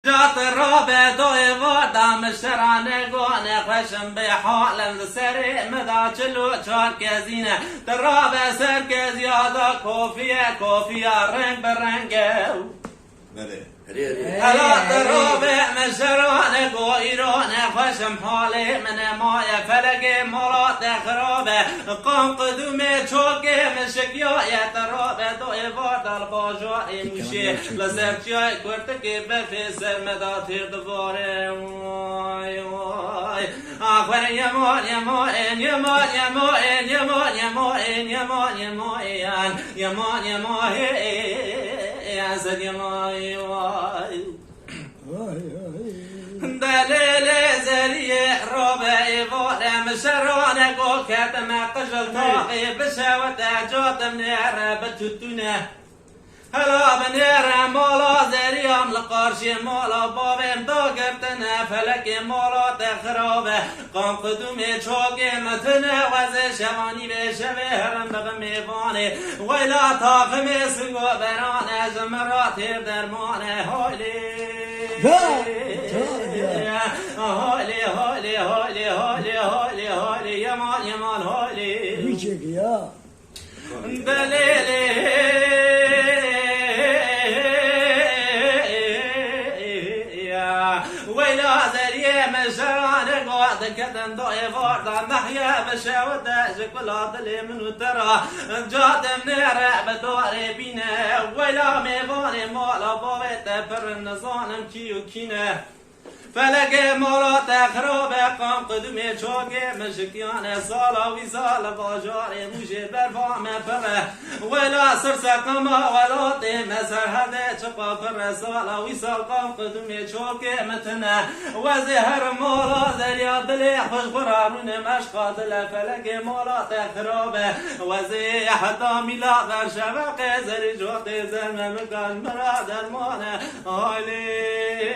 جات الرابع دوي وردام الشرانه قونه خشم بحال سري مدا چلو چار كزينه الرابع سر كزياده كوفيه رنگ برنگ هلا الرابع مشرانه قويرونه خشم حالي من مايه فلقي مرات خرابه قام قدومي چوكي مشكيايه الرابع دوي وردال باجاري موشي لسرچياي كورتكي بفيسر مدا تير دواره واي واي آخر يمون يمون يمون يمون يمون يمون يمون يمون يمون يمون يا زد يمون واي دليل زلية ربع فورة مشرونة قوكت ما قجل طاقي بشاوة جوت منيرة بتوتونة هلا بنيرة مولا زريام لقارشي مولا بابين دوقرتنا فلكي مولا تخرابة قام قدومي چوكي متنا وزي شواني بشوي هرم بغمي باني ويلا طاقمي سنگو برانة جمرات درمانة هولي هولي هولي هولي هولي هولي هولي يمان يمان هولي ويجيك يا دليلي ويلا ذريه مشران قواد كدن دوي فوردا نحيا بشاودا شكلا دلي منو ترى جات منيرة بدوري بينا ويلا ميباني مالا بابت پر النظام كيو كينا فلقي مرات خرابه قام قدومي چوكي مشكيانه سالا ويسال باجاري موشي برفام فره ولا سرسكما ولا تيم سرهده چقا فره سالا ويسال قام قدومي چوكي متنه وزهر مولا زريا دلي خوش قرارون مشقا دل فلقي مرات خرابه وزي حتى ميلا در شبق زري جوتي زرم مكان مراد المانه هالي